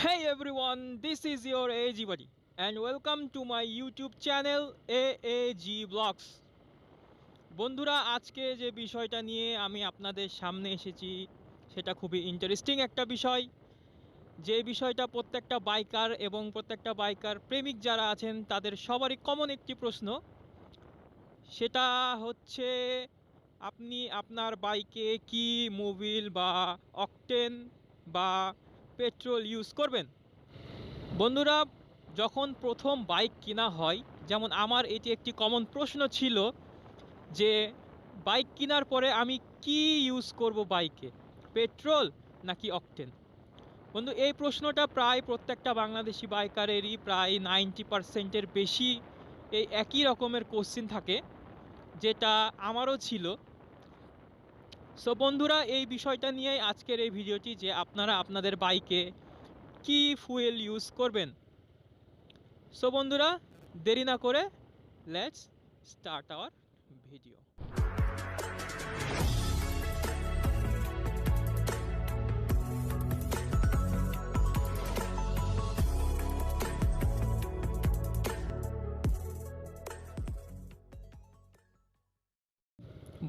Hey everyone, this is your AAG buddy and welcome to my YouTube channel AAG Vlogs. বন্ধুরা, আজকে যে বিষয়টা নিয়ে আমি আপনাদের সামনে এসেছি সেটা খুবই ইন্টারেস্টিং একটা বিষয়। যে বিষয়টা প্রত্যেকটা বাইকার এবং প্রত্যেকটা বাইকার প্রেমিক যারা আছেন তাদের সবারই কমন একটি প্রশ্ন। সেটা হচ্ছে, আপনি আপনার বাইকে কি মোবিল বা অকটেন বা পেট্রোল ইউজ করবেন। বন্ধুরা, যখন প্রথম বাইক কেনা হয়, যেমন আমার এটি একটি কমন প্রশ্ন ছিল যে বাইক কেনার পরে আমি কি ইউজ করব বাইকে, পেট্রোল নাকি অকটেন। বন্ধু, এই প্রশ্নটা প্রায় প্রত্যেকটা বাংলাদেশি বাইকারেরই প্রায় 90%-এর বেশি এই একই রকমের কোশ্চিন থাকে, যেটা আমারও ছিল। সো বন্ধুরা, এই বিষয়টা নিয়েই আজকের এই ভিডিওটি, যে আপনারা আপনাদের বাইকে কি ফুয়েল ইউজ করবেন। সো বন্ধুরা, দেরি না করে লেটস স্টার্ট আওয়ার ভিডিও।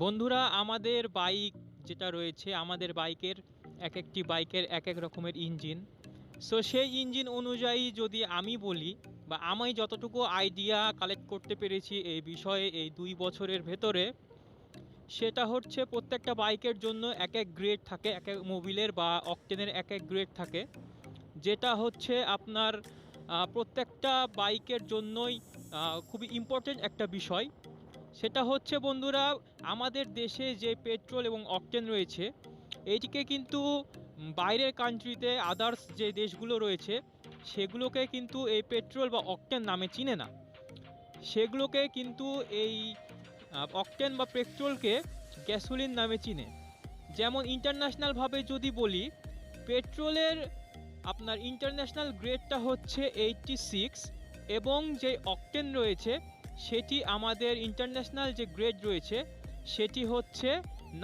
বন্ধুরা, আমাদের বাইক যেটা রয়েছে, আমাদের বাইকের এক একটি বাইকের এক এক রকমের ইঞ্জিন। সো সেই ইঞ্জিন অনুযায়ী যদি আমি বলি, বা আমি যতটুকু আইডিয়া কালেক্ট করতে পেরেছি এই বিষয়ে এই 2 বছরের ভেতরে, সেটা হচ্ছে প্রত্যেকটা বাইকের জন্য এক এক গ্রেড থাকে, এক এক মোবিলের বা অকটেনের এক এক গ্রেড থাকে, যেটা হচ্ছে আপনার প্রত্যেকটা বাইকের জন্যই খুবই ইম্পর্টেন্ট একটা বিষয়। সেটা হচ্ছে বন্ধুরা, আমাদের দেশে যে পেট্রোল এবং অকটেন রয়েছে, এইটিকে কিন্তু বাইরের কান্ট্রিতে আদার্স যে দেশগুলো রয়েছে সেগুলোকে কিন্তু এই পেট্রোল বা অকটেন নামে চিনে না। সেগুলোকে কিন্তু এই অকটেন বা পেট্রোলকে গ্যাসোলিন নামে চিনে। যেমন ইন্টারন্যাশনালভাবে যদি বলি, পেট্রোলের আপনার ইন্টারন্যাশনাল গ্রেডটা হচ্ছে 86, এবং যে অকটেন রয়েছে সেটি আমাদের ইন্টারন্যাশনাল যে গ্রেড রয়েছে সেটি হচ্ছে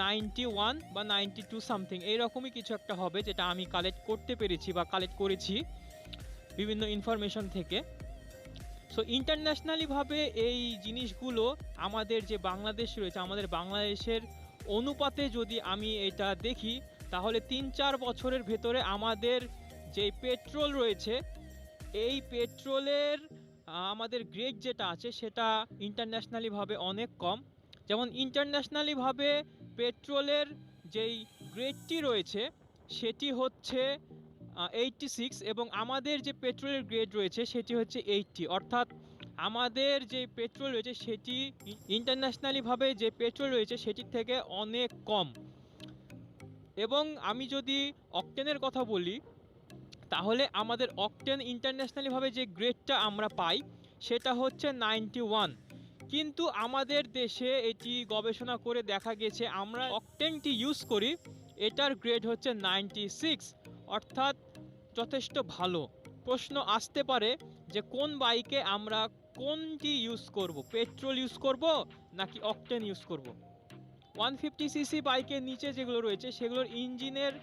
91 বা 92 সামথিং, এইরকমই কিছু একটা হবে, যেটা আমি কালেক্ট করতে পেরেছি বা কালেক্ট করেছি বিভিন্ন ইনফরমেশন থেকে। সো ইন্টারন্যাশনালিভাবে এই জিনিসগুলো আমাদের যে বাংলাদেশ রয়েছে, আমাদের বাংলাদেশের অনুপাতে যদি আমি এটা দেখি, তাহলে 3-4 বছরের ভেতরে আমাদের যে পেট্রোল রয়েছে, এই পেট্রোলের আমাদের গ্রেড যেটা আছে সেটা ইন্টারন্যাশনালিভাবে অনেক কম। যেমন ইন্টারন্যাশনালিভাবে পেট্রোলের যেই গ্রেডটি রয়েছে সেটি হচ্ছে 86, এবং আমাদের যে পেট্রোলের গ্রেড রয়েছে সেটি হচ্ছে 80। অর্থাৎ আমাদের যে পেট্রোল রয়েছে সেটি ইন্টারন্যাশনালিভাবে যে পেট্রোল রয়েছে সেটির থেকে অনেক কম। এবং আমি যদি অকটেনের কথা বলি, তাহলে আমাদের অকটেন ইন্টারন্যাশনালিভাবে যে গ্রেডটা আমরা পাই সেটা হচ্ছে 91, কিন্তু আমাদের দেশে এটি গবেষণা করে দেখা গেছে আমরা অকটেনটি ইউজ করি, এটার গ্রেড হচ্ছে 96, অর্থাৎ যথেষ্ট ভালো। প্রশ্ন আসতে পারে যে কোন বাইকে আমরা কোনটি ইউজ করব, পেট্রোল ইউজ করব নাকি অকটেন ইউজ করব। 150cc বাইকের নিচে যেগুলো রয়েছে সেগুলোর ইঞ্জিনের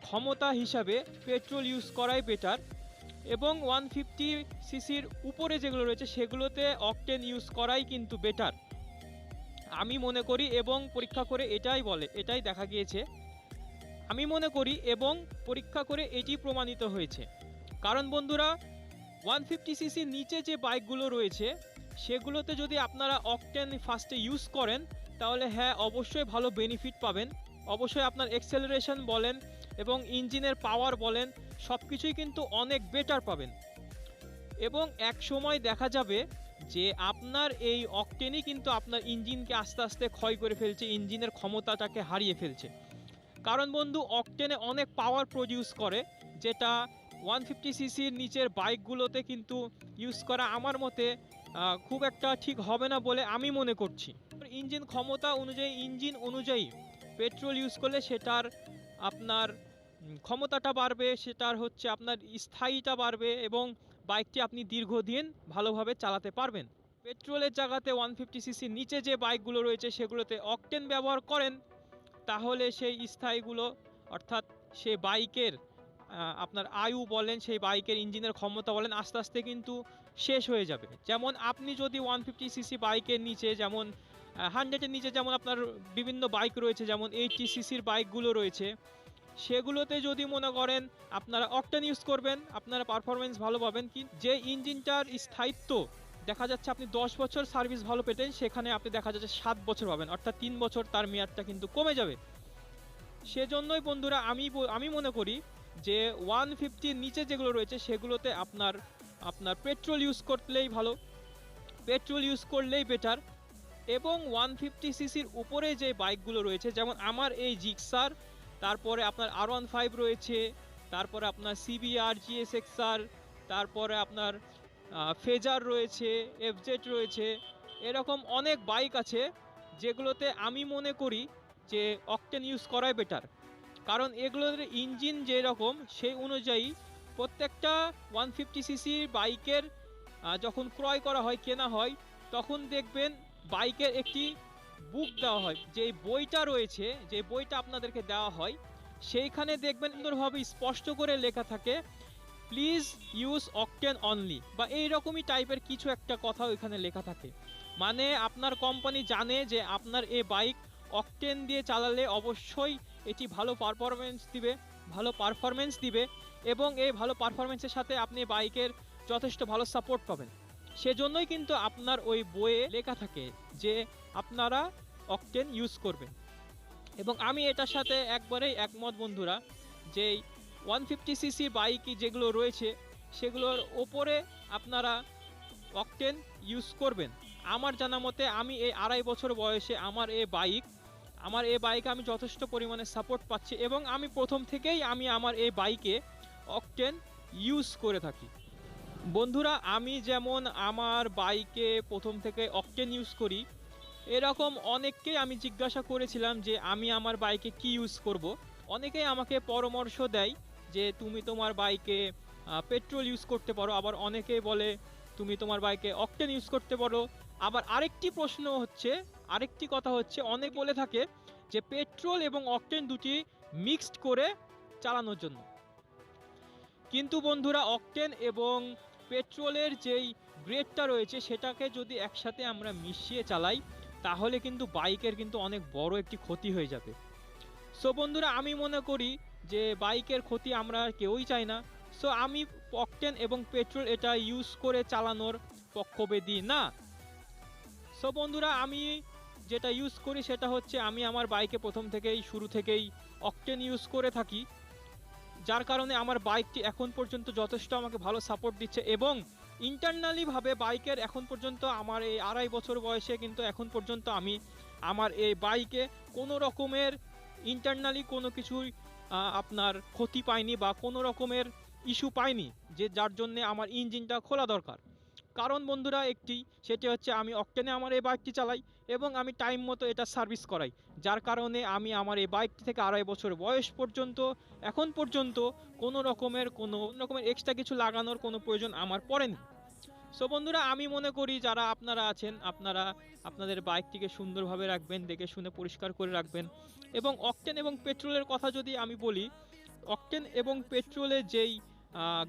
ক্ষমতা হিসাবে পেট্রোল ইউজ করাই বেটার, এবং 150সিসির উপরে যেগুলো রয়েছে সেগুলোতে অকটেন ইউজ করাই কিন্তু বেটার আমি মনে করি, এবং পরীক্ষা করে এটাই দেখা গিয়েছে। আমি মনে করি এবং পরীক্ষা করে এটি প্রমাণিত হয়েছে। কারণ বন্ধুরা, 150সিসির নিচে যে বাইকগুলো রয়েছে সেগুলোতে যদি আপনারা অকটেন ফার্স্টে ইউজ করেন, তাহলে হ্যাঁ, অবশ্যই ভালো বেনিফিট পাবেন। অবশ্যই আপনার এক্সেলারেশন বলেন এবং ইঞ্জিনের পাওয়ার বলেন, সব কিছুই কিন্তু অনেক বেটার পাবেন। এবং এক সময় দেখা যাবে যে আপনার এই অকটেনই কিন্তু আপনার ইঞ্জিনকে আস্তে আস্তে ক্ষয় করে ফেলছে, ইঞ্জিনের ক্ষমতাটাকে হারিয়ে ফেলছে। কারণ বন্ধু, অকটেনে অনেক পাওয়ার প্রডিউস করে, যেটা 150সিসির নিচের বাইকগুলোতে কিন্তু ইউজ করা আমার মতে খুব একটা ঠিক হবে না বলে আমি মনে করছি। ইঞ্জিন ক্ষমতা অনুযায়ী, ইঞ্জিন অনুযায়ী পেট্রোল ইউজ করলে সেটার আপনার ক্ষমতাটা বাড়বে, সেটার হচ্ছে আপনার স্থায়ীটা বাড়বে, এবং বাইকটি আপনি দীর্ঘদিন ভালোভাবে চালাতে পারবেন। পেট্রোলের জায়গাতে 150সিসির নিচে যে বাইকগুলো রয়েছে সেগুলোতে অকটেন ব্যবহার করেন, তাহলে সেই স্থায়ীগুলো, অর্থাৎ সে বাইকের আপনার আয়ু বলেন, সেই বাইকের ইঞ্জিনের ক্ষমতা বলেন, আস্তে আস্তে কিন্তু শেষ হয়ে যাবে। যেমন আপনি যদি 150 সিসি বাইকের নিচে, যেমন 100-এর নিচে যেমন আপনার বিভিন্ন বাইক রয়েছে, যেমন 80 সিসির বাইকগুলো রয়েছে, সেগুলোতে যদি মনে করেন আপনারা অকটেন ইউজ করবেন, আপনারা পারফরমেন্স ভালো পাবেন। কি যে ইঞ্জিনটার স্থায়িত্ব দেখা যাচ্ছে আপনি 10 বছর সার্ভিস ভালো পেতেন, সেখানে আপনি দেখা যাচ্ছে 7 বছর পাবেন, অর্থাৎ 3 বছর তার মেয়াদটা কিন্তু কমে যাবে। সেজন্যই বন্ধুরা আমি মনে করি যে 150-র নিচে যেগুলো রয়েছে সেগুলোতে আপনার আপনার পেট্রোল ইউজ করলেই ভালো, পেট্রোল ইউজ করলেই বেটার। এবং 150 সিসির উপরে যে বাইকগুলো রয়েছে, যেমন আমার এই জিক্সার, তারপরে আপনার R15 রয়েছে, তারপরে আপনার CBR GSXR, তারপরে আপনার ফেজার রয়েছে, FZ রয়েছে, এরকম অনেক বাইক আছে যেগুলোতে আমি মনে করি যে অকটেন ইউজ করাই বেটার। কারণ এগুলোর ইঞ্জিন যেরকম সেই অনুযায়ী প্রত্যেকটা 150 সিসির বাইকের যখন ক্রয় করা হয়, কেনা হয়, তখন দেখবেন বাইকের একটি বুক দেওয়া হয়, যে বইটা রয়েছে, যে বইটা আপনাদেরকে দেওয়া হয়, সেইখানে দেখবেন সুন্দরভাবে স্পষ্ট করে লেখা থাকে প্লিজ ইউজ অকটেন অনলি, বা এইরকমই টাইপের কিছু একটা কথা ওইখানে লেখা থাকে। মানে আপনার কোম্পানি জানে যে আপনার এই বাইক অকটেন দিয়ে চালালে অবশ্যই এটি ভালো পারফরমেন্স দিবে এবং এই ভালো পারফরমেন্সের সাথে আপনি বাইকের যথেষ্ট ভালো সাপোর্ট পাবেন। সেজন্যই কিন্তু আপনার ওই বইয়ে লেখা থাকে যে আপনারা অকটেন ইউজ করবেন। এবং আমি এটার সাথে একবারেই একমত বন্ধুরা, যে 150 সিসি বাইক যেগুলো রয়েছে সেগুলোর ওপরে আপনারা অকটেন ইউজ করবেন। আমার জানা মতে আমি এই 2.5 বছর বয়সে আমার এই বাইকে আমি যথেষ্ট পরিমাণে সাপোর্ট পাচ্ছি, এবং আমি প্রথম থেকেই আমি আমার এই বাইকে অকটেন ইউজ করে থাকি। বন্ধুরা, আমি যেমন আমার বাইকে প্রথম থেকে অকটেন ইউজ করি, এরকম অনেককেই আমি জিজ্ঞাসা করেছিলাম যে আমি আমার বাইকে কি ইউজ করব। অনেকেই আমাকে পরামর্শ দেয় যে তুমি তোমার বাইকে পেট্রোল ইউজ করতে পারো, আবার অনেকেই বলে তুমি তোমার বাইকে অকটেন ইউজ করতে পারো। আবার আরেকটি কথা হচ্ছে অনেক বলে থাকে যে পেট্রোল এবং অকটেন দুটি মিক্সড করে চালানোর জন্য। কিন্তু বন্ধুরা, অকটেন এবং পেট্রোলের যেই গ্রেডটা রয়েছে সেটাকে যদি একসাথে আমরা মিশিয়ে চালাই, তাহলে কিন্তু বাইকের কিন্তু অনেক বড় একটি ক্ষতি হয়ে যাবে। সো বন্ধুরা, আমি মনে করি যে বাইকের ক্ষতি আমরা কেউই চাই না। সো আমি অকটেন এবং পেট্রোল এটা ইউজ করে চালানোর পক্ষপাতী না। সো বন্ধুরা, আমি যেটা ইউজ করি সেটা হচ্ছে আমি আমার বাইকে শুরু থেকেই অকটেন ইউজ করে থাকি, যার কারণে আমার বাইকটি এখন পর্যন্ত যথেষ্ট আমাকে ভালো সাপোর্ট দিচ্ছে। এবং ইন্টারনালিভাবে বাইকের এখন পর্যন্ত আমার এই 2.5 বছর বয়সে কিন্তু এখন পর্যন্ত আমি আমার এই বাইকে কোনো রকমের ইন্টারনালি কোনো কিছুই আপনার ক্ষতি পাইনি বা কোনো রকমের ইস্যু পাইনি, যার জন্যে আমার ইঞ্জিনটা খোলা দরকার। কারণ বন্ধুরা সেটি হচ্ছে আমি অকটেনে আমার এই বাইকটি চালাই এবং আমি টাইম মতো এটা সার্ভিস করাই, যার কারণে আমি আমার এই বাইকটি থেকে 2.5 বছর বয়স পর্যন্ত এখন পর্যন্ত কোনো রকমের এক্সট্রা কিছু লাগানোর কোনো প্রয়োজন আমার পড়েনি। সো বন্ধুরা, আমি মনে করি যারা আপনারা আছেন, আপনারা আপনাদের বাইকটিকে সুন্দরভাবে রাখবেন, দেখে শুনে পরিষ্কার করে রাখবেন। এবং অকটেন এবং পেট্রোলের কথা যদি আমি বলি, অকটেন এবং পেট্রোলের যেই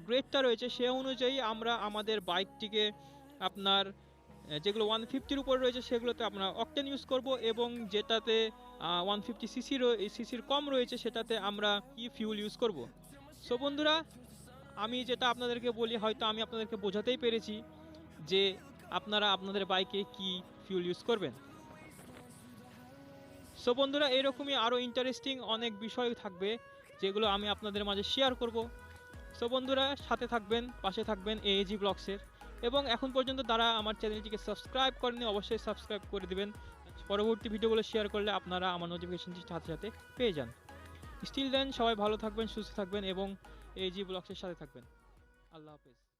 গ্রেডটা রয়েছে সে অনুযায়ী আমরা আমাদের বাইকটিকে আপনার যেগুলো 150-র উপরে রয়েছে সেগুলোতে আমরা অকটেন ইউজ করব, এবং যেটাতে 150 সিসির কম রয়েছে সেটাতে আমরা ফিউল ইউজ করব। সো বন্ধুরা, আমি যেটা আপনাদেরকে বলি হয়তো আমি আপনাদেরকে বোঝাতেই পেরেছি যে আপনারা আপনাদের বাইকে কি ফিউল ইউজ করবেন। সো বন্ধুরা, এরকমই আরও ইন্টারেস্টিং অনেক বিষয় থাকবে যেগুলো আমি আপনাদের মাঝে শেয়ার করব। সো বন্ধুরা, সাথে থাকবেন, পাশে থাকবেন AAG ব্লগসের। এবং এখন পর্যন্ত যারা আমার চ্যানেলটিকে সাবস্ক্রাইব করেনি অবশ্যই সাবস্ক্রাইব করে দিবেন, পরবর্তী ভিডিওগুলো শেয়ার করলে আপনারা আমার নোটিফিকেশনটি সাথে সাথে পেয়ে যান। স্টিল দেন, সবাই ভালো থাকবেন, সুস্থ থাকবেন এবং AAG ব্লগসের সাথে থাকবেন। আল্লাহ হাফেজ।